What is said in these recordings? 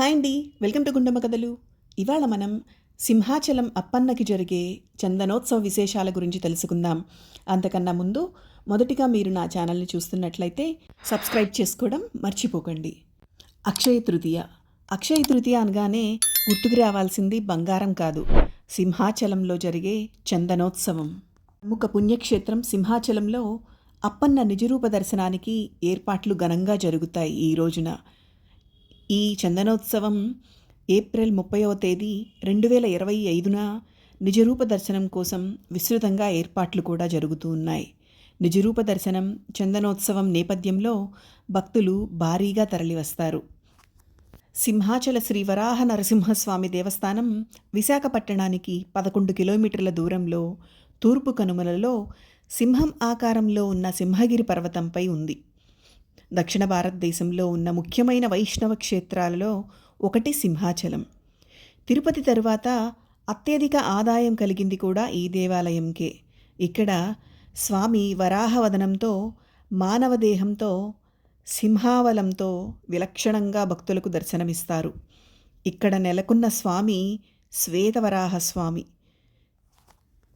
Hi అండి, welcome to Gundamma కథలు. ఇవాళ మనం సింహాచలం అప్పన్నకి జరిగే చందనోత్సవ విశేషాల గురించి తెలుసుకుందాం. అంతకన్నా ముందు మొదటిగా మీరు నా ఛానల్ని చూస్తున్నట్లయితే సబ్స్క్రైబ్ చేసుకోవడం మర్చిపోకండి. అక్షయ తృతీయ. అక్షయ తృతీయ అనగానే గుర్తుకు రావాల్సింది బంగారం కాదు, సింహాచలంలో జరిగే చందనోత్సవం. ప్రముఖ పుణ్యక్షేత్రం సింహాచలంలో అప్పన్న నిజరూప దర్శనానికి ఏర్పాట్లు ఘనంగా జరుగుతాయి. ఈ రోజున ఈ చందనోత్సవం ఏప్రిల్ 30వ తేదీ 2025న నిజరూప దర్శనం కోసం విస్తృతంగా ఏర్పాట్లు కూడా జరుగుతూ ఉన్నాయి. నిజరూప దర్శనం చందనోత్సవం నేపథ్యంలో భక్తులు భారీగా తరలివస్తారు. సింహాచల శ్రీ వరాహ నరసింహస్వామి దేవస్థానం విశాఖపట్టణానికి 11 కిలోమీటర్ల దూరంలో తూర్పు కనుమలలో సింహం ఆకారంలో ఉన్న సింహగిరి పర్వతంపై ఉంది. దక్షిణ భారతదేశంలో ఉన్న ముఖ్యమైన వైష్ణవ క్షేత్రాలలో ఒకటి సింహాచలం. తిరుపతి తరువాత అత్యధిక ఆదాయం కలిగింది కూడా ఈ దేవాలయంకే. ఇక్కడ స్వామి వరాహవదనంతో, మానవ దేహంతో, సింహావలంతో విలక్షణంగా భక్తులకు దర్శనమిస్తారు. ఇక్కడ నెలకొన్న స్వామి శ్వేతవరాహస్వామి.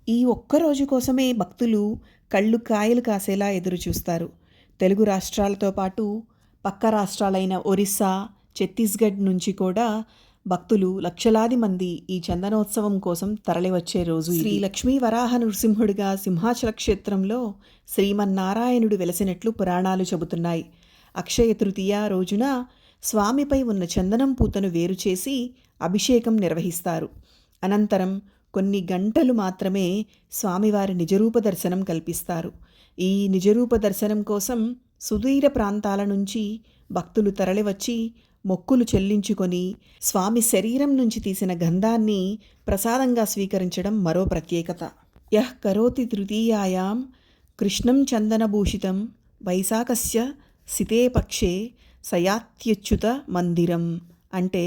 ఈ ఒక్కరోజు కోసమే భక్తులు కళ్ళు కాయలు కాసేలా ఎదురుచూస్తారు. తెలుగు రాష్ట్రాలతో పాటు పక్క రాష్ట్రాలైన ఒరిస్సా, ఛత్తీస్గఢ్ నుంచి కూడా భక్తులు లక్షలాది మంది ఈ చందనోత్సవం కోసం తరలివచ్చే రోజు. శ్రీ లక్ష్మీ వరాహ నృసింహుడిగా సింహాచల క్షేత్రంలో శ్రీమన్నారాయణుడు వెలసినట్లు పురాణాలు చెబుతున్నాయి. అక్షయ తృతీయ రోజున స్వామిపై ఉన్న చందనం పూతను వేరు చేసి అభిషేకం నిర్వహిస్తారు. అనంతరం కొన్ని గంటలు మాత్రమే స్వామివారి నిజరూప దర్శనం కల్పిస్తారు. ఈ నిజరూప దర్శనం కోసం సుదూర ప్రాంతాల నుంచి భక్తులు తరలివచ్చి మొక్కులు చెల్లించుకొని స్వామి శరీరం నుంచి తీసిన గంధాన్ని ప్రసాదంగా స్వీకరించడం మరో ప్రత్యేకత. యః కరోతి తృతీయాయాం కృష్ణం చందనభూషితం వైశాఖస్య సితే పక్షే సయాత్యచ్యుత మందిరం. అంటే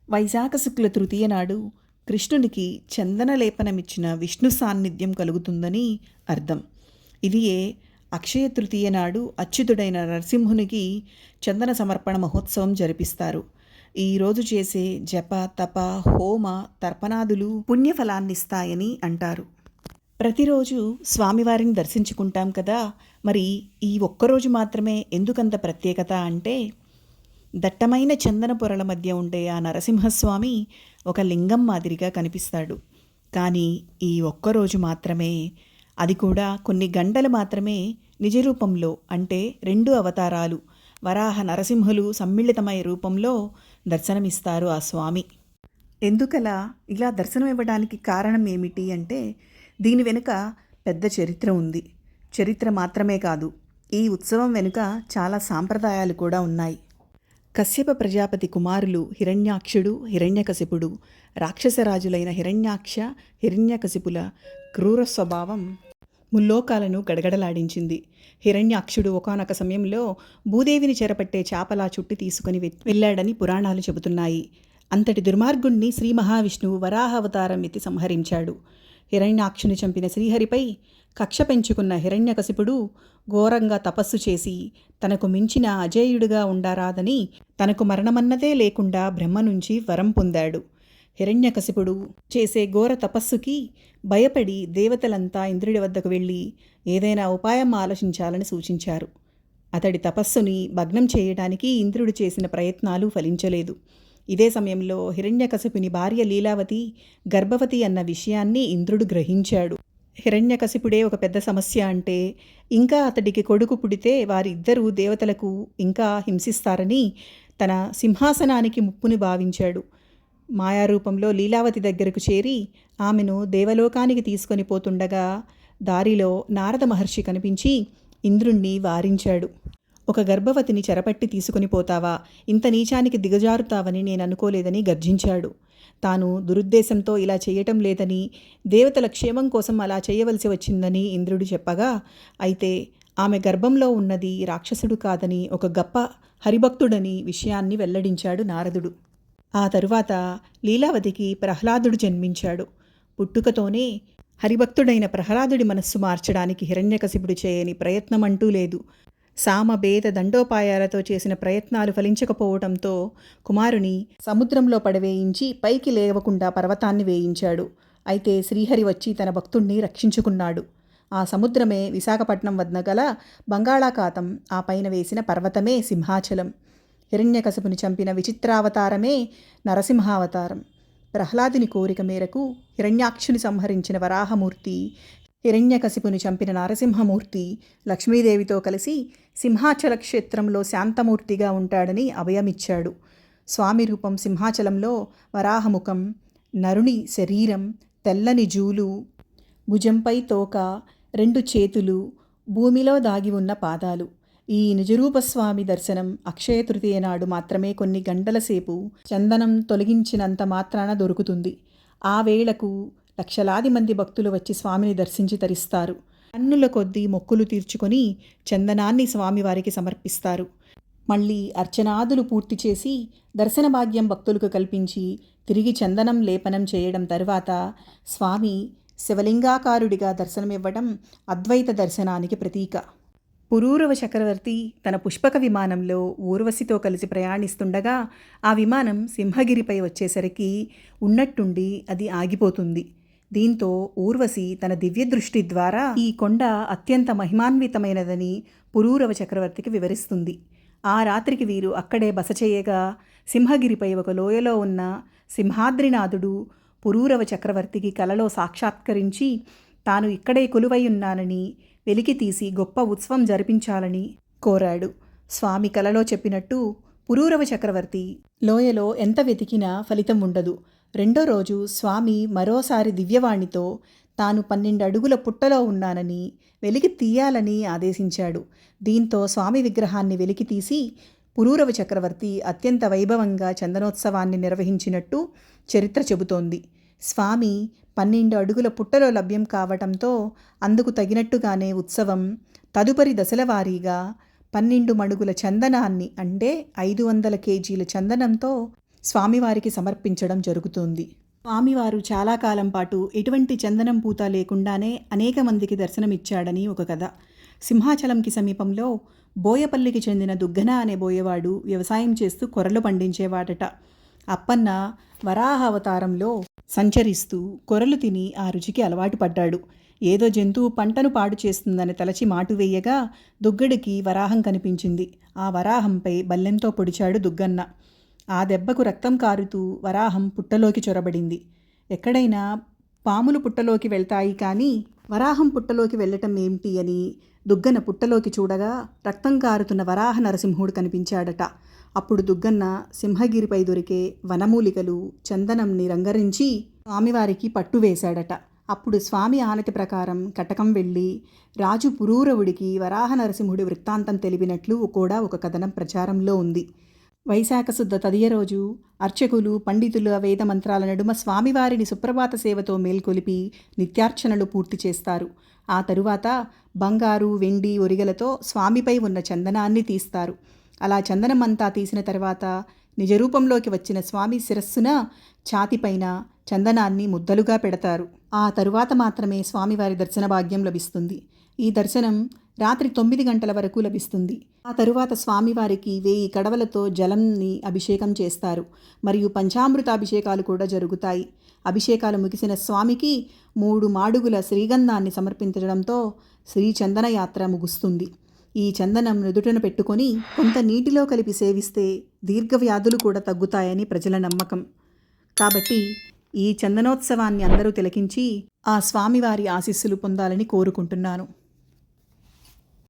వైశాఖ శుక్ల తృతీయ నాడు కృష్ణునికి చందన లేపనమిచ్చిన విష్ణు సాన్నిధ్యం కలుగుతుందని అర్థం. ఇదియే అక్షయ తృతీయ నాడు అచ్యుతుడైన నరసింహునికి చందన సమర్పణ మహోత్సవం జరిపిస్తారు. ఈరోజు చేసే జప, తప, హోమ, తర్పణాదులు పుణ్యఫలాన్నిస్తాయని అంటారు. ప్రతిరోజు స్వామివారిని దర్శించుకుంటాం కదా, మరి ఈ ఒక్కరోజు మాత్రమే ఎందుకంత ప్రత్యేకత అంటే, దట్టమైన చందన పొరల మధ్య ఉండే ఆ నరసింహస్వామి ఒక లింగం మాదిరిగా కనిపిస్తాడు. కానీ ఈ ఒక్కరోజు మాత్రమే, అది కూడా కొన్ని గంటలు మాత్రమే నిజరూపంలో, అంటే 2 అవతారాలు వరాహ నరసింహులు సమ్మిళితమై రూపంలో దర్శనమిస్తారు ఆ స్వామి. ఎందుకలా ఇలా దర్శనం ఇవ్వడానికి కారణం ఏమిటి అంటే, దీని వెనుక పెద్ద చరిత్ర ఉంది. చరిత్ర మాత్రమే కాదు, ఈ ఉత్సవం వెనుక చాలా సాంప్రదాయాలు కూడా ఉన్నాయి. కశ్యప ప్రజాపతి కుమారులు హిరణ్యాక్షుడు, హిరణ్యకశిపుడు. రాక్షసరాజులైన హిరణ్యాక్ష, హిరణ్యకశిపుల క్రూర స్వభావం ముల్లోకాలను గడగడలాడించింది. హిరణ్యాక్షుడు ఒకానొక సమయంలో భూదేవిని చెరపట్టే చాపలా చుట్టి తీసుకుని వెళ్ళాడని పురాణాలు చెబుతున్నాయి. అంతటి దుర్మార్గుణ్ణి శ్రీ మహావిష్ణువు వరాహావతారం ఎత్తి సంహరించాడు. హిరణ్యాక్షుని చంపిన శ్రీహరిపై కక్ష పెంచుకున్న హిరణ్యకశిపుడు ఘోరంగా తపస్సు చేసి తనకు మించిన అజేయుడిగా ఉండరాదని తనకు మరణమన్నదే లేకుండా బ్రహ్మ నుంచి వరం పొందాడు. హిరణ్యకశిపుడు చేసే ఘోర తపస్సుకి భయపడి దేవతలంతా ఇంద్రుడి వద్దకు వెళ్ళి ఏదైనా ఉపాయం ఆలోచించాలని సూచించారు. అతడి తపస్సుని భగ్నం చేయడానికి ఇంద్రుడు చేసిన ప్రయత్నాలు ఫలించలేదు. ఇదే సమయంలో హిరణ్యకశిపుని భార్య లీలావతి గర్భవతి అన్న విషయాన్ని ఇంద్రుడు గ్రహించాడు. హిరణ్యకశిపుడే ఒక పెద్ద సమస్య అంటే, ఇంకా అతడికి కొడుకు పుడితే వారిద్దరూ దేవతలకు ఇంకా హింసిస్తారని తన సింహాసనానికి ముప్పుని భావించాడు. మాయారూపంలో లీలావతి దగ్గరకు చేరి ఆమెను దేవలోకానికి తీసుకొని పోతుండగా దారిలో నారద మహర్షి కనిపించి ఇంద్రుణ్ణి వారించాడు. ఒక గర్భవతిని చెరపట్టి తీసుకుని పోతావా, ఇంత నీచానికి దిగజారుతావని నేను అనుకోలేదని గర్జించాడు. తాను దురుద్దేశంతో ఇలా చేయటం లేదని, దేవతల క్షేమం కోసం అలా చేయవలసి వచ్చిందని ఇంద్రుడు చెప్పగా, అయితే ఆమె గర్భంలో ఉన్నది రాక్షసుడు కాదని, ఒక గొప్ప హరిభక్తుడని విషయాన్ని వెల్లడించాడు నారదుడు. ఆ తరువాత లీలావతికి ప్రహ్లాదుడు జన్మించాడు. పుట్టుకతోనే హరిభక్తుడైన ప్రహ్లాదుడి మనస్సు మార్చడానికి హిరణ్యకశిపుడు చేయని ప్రయత్నమంటూ లేదు. సామభేద దండోపాయాలతో చేసిన ప్రయత్నాలు ఫలించకపోవడంతో కుమారుని సముద్రంలో పడవేయించి పైకి లేవకుండా పర్వతాన్ని వేయించాడు. అయితే శ్రీహరి వచ్చి తన భక్తుణ్ణి రక్షించుకున్నాడు. ఆ సముద్రమే విశాఖపట్నం వద్ద గల బంగాళాఖాతం, ఆ పైన వేసిన పర్వతమే సింహాచలం. హిరణ్యకశపుని చంపిన విచిత్రావతారమే నరసింహావతారం. ప్రహ్లాదుని కోరిక మేరకు హిరణ్యాక్షుని సంహరించిన వరాహమూర్తి, హిరణ్యకశిపుని చంపిన నరసింహమూర్తి లక్ష్మీదేవితో కలిసి సింహాచల క్షేత్రంలో శాంతమూర్తిగా ఉంటాడని అభయమిచ్చాడు. స్వామి రూపం సింహాచలంలో వరాహముఖం, నరుని శరీరం, తెల్లని జూలు, భుజంపై తోక, 2 చేతులు, భూమిలో దాగి ఉన్న పాదాలు. ఈ నిజరూపస్వామి దర్శనం అక్షయ తృతీయ నాడు మాత్రమే కొన్ని గంటల సేపు చందనం తొలగించినంత మాత్రాన దొరుకుతుంది. ఆ వేళకు లక్షలాది మంది భక్తులు వచ్చి స్వామిని దర్శించి తరిస్తారు. టన్నుల కొద్దీ మొక్కులు తీర్చుకొని చందనాన్ని స్వామివారికి సమర్పిస్తారు. మళ్ళీ అర్చనాదులు పూర్తి చేసి దర్శన భాగ్యం భక్తులకు కల్పించి తిరిగి చందనం లేపనం చేయడం తరువాత స్వామి శివలింగాకారుడిగా దర్శనమివ్వడం అద్వైత దర్శనానికి ప్రతీక. పురూరవ చక్రవర్తి తన పుష్పక విమానంలో ఊర్వశితో కలిసి ప్రయాణిస్తుండగా ఆ విమానం సింహగిరిపై వచ్చేసరికి ఉన్నట్టుండి అది ఆగిపోతుంది. దీంతో ఊర్వశి తన దివ్య దృష్టి ద్వారా ఈ కొండ అత్యంత మహిమాన్వితమైనదని పురూరవ చక్రవర్తికి వివరిస్తుంది. ఆ రాత్రికి వీరు అక్కడే బస చేయగా సింహగిరిపై ఒక లోయలో ఉన్న సింహాద్రినాథుడు పురూరవ చక్రవర్తికి కలలో సాక్షాత్కరించి తాను ఇక్కడే కొలువై ఉన్నానని వెలికి తీసి గొప్ప ఉత్సవం జరిపించాలని కోరాడు. స్వామి కలలో చెప్పినట్టు పురూరవ చక్రవర్తి లోయలో ఎంత వెతికినా ఫలితం ఉండదు. రెండో రోజు స్వామి మరోసారి దివ్యవాణితో తాను 12 అడుగుల పుట్టలో ఉన్నానని వెలికి తీయాలని ఆదేశించాడు. దీంతో స్వామి విగ్రహాన్ని వెలికి తీసి పురూరవ చక్రవర్తి అత్యంత వైభవంగా చందనోత్సవాన్ని నిర్వహించినట్టు చరిత్ర చెబుతోంది. స్వామి 12 అడుగుల పుట్టలో లభ్యం కావటంతో అందుకు తగినట్టుగానే ఉత్సవం తదుపరి దశల వారీగా 12 మణుగుల చందనాన్ని అంటే 500 కేజీల చందనంతో స్వామివారికి సమర్పించడం జరుగుతుంది. స్వామివారు చాలా కాలం పాటు ఎటువంటి చందనం పూత లేకుండానే అనేక మందికి దర్శనమిచ్చాడని ఒక కథ. సింహాచలంకి సమీపంలో బోయపల్లికి చెందిన దుగ్గన అనే బోయవాడు వ్యవసాయం చేస్తూ కొర్రలు పండించేవాడట. అప్పన్న వరాహ అవతారంలో సంచరిస్తూ కొర్రలు తిని ఆ రుచికి అలవాటు పడ్డాడు. ఏదో జంతువు పంటను పాడు చేస్తుందని తలచి మాటు వేయగా దుగ్గడికి వరాహం కనిపించింది. ఆ వరాహంపై బల్లెంతో పొడిచాడు దుగ్గన్న. ఆ దెబ్బకు రక్తం కారుతూ వరాహం పుట్టలోకి చొరబడింది. ఎక్కడైనా పాములు పుట్టలోకి వెళ్తాయి కానీ వరాహం పుట్టలోకి వెళ్ళటం ఏమిటి అని దుగ్గన్న పుట్టలోకి చూడగా రక్తం కారుతున్న వరాహ నరసింహుడు కనిపించాడట. అప్పుడు దుగ్గన్న సింహగిరిపై దొరికే వనమూలికలు చందనంని రంగరించి స్వామివారికి పట్టు వేశాడట. అప్పుడు స్వామి ఆనతి ప్రకారం కటకం వెళ్ళి రాజు పురూరవుడికి వరాహ నరసింహుడి వృత్తాంతం తెలిపినట్లు కూడా ఒక కథనం ప్రచారంలో ఉంది. వైశాఖ శుద్ధ తదియ రోజు అర్చకులు పండితుల వేద మంత్రాల నడుమ స్వామివారిని సుప్రభాత సేవతో మేల్కొలిపి నిత్యార్చనలు పూర్తి చేస్తారు. ఆ తరువాత బంగారు, వెండి, ఒరిగలతో స్వామిపై ఉన్న చందనాన్ని తీస్తారు. అలా చందనమంతా తీసిన తర్వాత నిజరూపంలోకి వచ్చిన స్వామి శిరస్సున, ఛాతిపైన చందనాన్ని ముద్దలుగా పెడతారు. ఆ తరువాత మాత్రమే స్వామివారి దర్శన భాగ్యం లభిస్తుంది. ఈ దర్శనం రాత్రి 9 గంటల వరకు లభిస్తుంది. ఆ తరువాత స్వామివారికి 1000 కడవలతో జలంని అభిషేకం చేస్తారు. మరియు పంచామృతాభిషేకాలు కూడా జరుగుతాయి. అభిషేకాలు ముగిసిన స్వామికి 3 మాడుగుల శ్రీగంధాన్ని సమర్పించడంతో శ్రీచందన యాత్ర ముగుస్తుంది. ఈ చందనం నుదుటను పెట్టుకొని కొంత నీటిలో కలిపి సేవిస్తే దీర్ఘవ్యాధులు కూడా తగ్గుతాయని ప్రజల నమ్మకం. కాబట్టి ఈ చందనోత్సవాన్ని అందరూ తిలకించి ఆ స్వామివారి ఆశీస్సులు పొందాలని కోరుకుంటున్నాను.